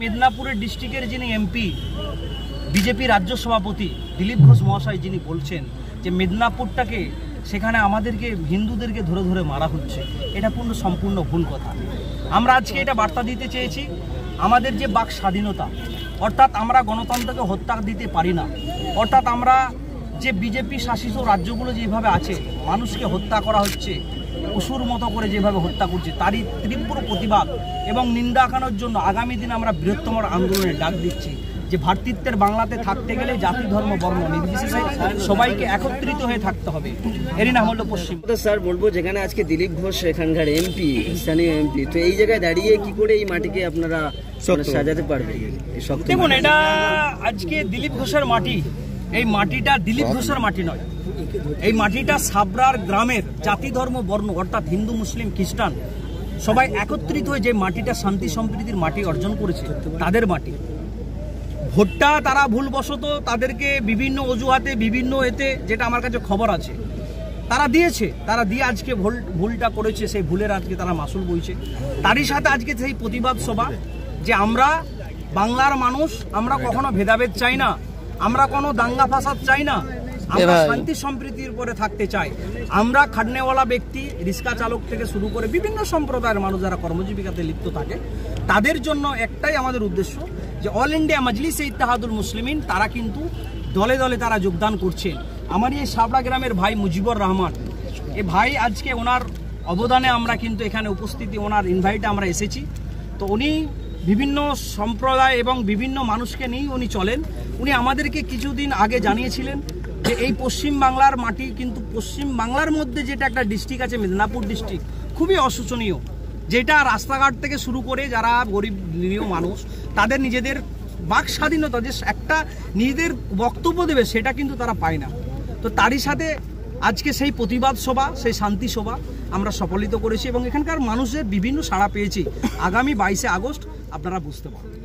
মেদিনীপুরের ডিস্ট্রিক্টের যিনি এমপি বিজেপি রাজ্য সভাপতি দিলীপ ঘোষ মহাশয় যিনি বলছেন যে মেদিনীপুরটাকে সেখানে আমাদেরকে হিন্দুদেরকে ধরে ধরে মারা হচ্ছে, এটা সম্পূর্ণ ভুল কথা। আমরা আজকে এটা বার্তা দিতে চেয়েছি, আমাদের যে বাক স্বাধীনতা, অর্থাৎ আমরা গণতন্ত্রকে হত্যা দিতে পারি না, অর্থাৎ আমরা যে বিজেপি শাসিত রাজ্যগুলো যেভাবে আছে মানুষকে হত্যা করা হচ্ছে, পশুর মতো করে যেভাবে হত্যা করছে, তারই তীব্র প্রতিবাদ এবং নিন্দা আনানোর জন্য আগামী দিনে আমরা বৃহত্তম আন্দোলনের ডাক দিচ্ছি যে ভ্রাতৃত্বের বাংলাতে থাকতে গেলে জাতি ধর্ম বর্ণ নির্বিশেষে সবাইকে একত্রিত হয়ে থাকতে হবে। এরই নাম হলো পশ্চিম। স্যার বলবো, যেখানে আজকে দিলীপ ঘোষ এখানকার এমপি, স্থানীয় এমপি, তো এই জায়গায় দাঁড়িয়ে কি করে এই মাটিকে আপনারা সাজাতে পারবেন? দেখুন, এটা আজকে দিলীপ ঘোষের মাটি, এই মাটিটা দিলীপ ঘোষের মাটি নয়, এই মাটিটা সাবরার গ্রামের জাতি ধর্ম বর্ণ অর্থাৎ হিন্দু মুসলিম খ্রিস্টান সবাই একত্রিত হয়ে যে মাটিটা শান্তি সম্প্রীতির মাটি অর্জন করেছে তাদের মাটি। ভোটটা তারা ভুলবশত তাদেরকে বিভিন্ন অজুহাতে বিভিন্ন এতে, যেটা আমার কাছে খবর আছে, তারা দিয়েছে, তারা দিয়ে আজকে ভুলটা করেছে, সেই ভুলের আজকে তারা মাসুল বইছে। তারই সাথে আজকে সেই প্রতিবাদ সভা যে আমরা বাংলার মানুষ, আমরা কখনো ভেদাভেদ চাই না, আমরা কোনো দাঙ্গা ফাসাদ চাই না, আমরা শান্তি সম্প্রীতির উপরে থাকতে চাই। আমরা খাটনেওয়ালা ব্যক্তি, রিক্সা চালক থেকে শুরু করে বিভিন্ন সম্প্রদায়ের মানুষ যারা কর্মজীবিকাতে লিপ্ত থাকে, তাদের জন্য একটাই আমাদের উদ্দেশ্য যে অল ইন্ডিয়া মজলিসে ইত্তেহাদুল মুসলিমিন তারা কিন্তু দলে দলে তারা যোগদান করছেন। আমার এই সাবরা গ্রামের ভাই মুজিবুর রহমান, এ ভাই আজকে ওনার অবদানে আমরা কিন্তু এখানে উপস্থিতি, ওনার ইনভাইটে আমরা এসেছি। তো উনি বিভিন্ন সম্প্রদায় এবং বিভিন্ন মানুষকে নিয়েই উনি চলেন। উনি আমাদেরকে কিছুদিন আগে জানিয়েছিলেন যে এই পশ্চিম বাংলার মাটি কিন্তু পশ্চিম বাংলার মধ্যে যেটা একটা ডিস্ট্রিক্ট আছে মেদিনীপুর ডিস্ট্রিক্ট, খুবই অশোচনীয়, যেটা রাস্তাঘাট থেকে শুরু করে যারা গরিব নিরীহ মানুষ তাদের নিজেদের বাক স্বাধীনতা, যে একটা নিজেদের বক্তব্য দেবে সেটা কিন্তু তারা পায় না। তো তারই সাথে আজকে সেই প্রতিবাদ সভা, সেই শান্তি সভা আমরা সফলিত করেছি এবং এখানকার মানুষের বিভিন্ন সাড়া পেয়েছি। আগামী 22শে আগস্ট আপনারা বুঝতে পারবেন।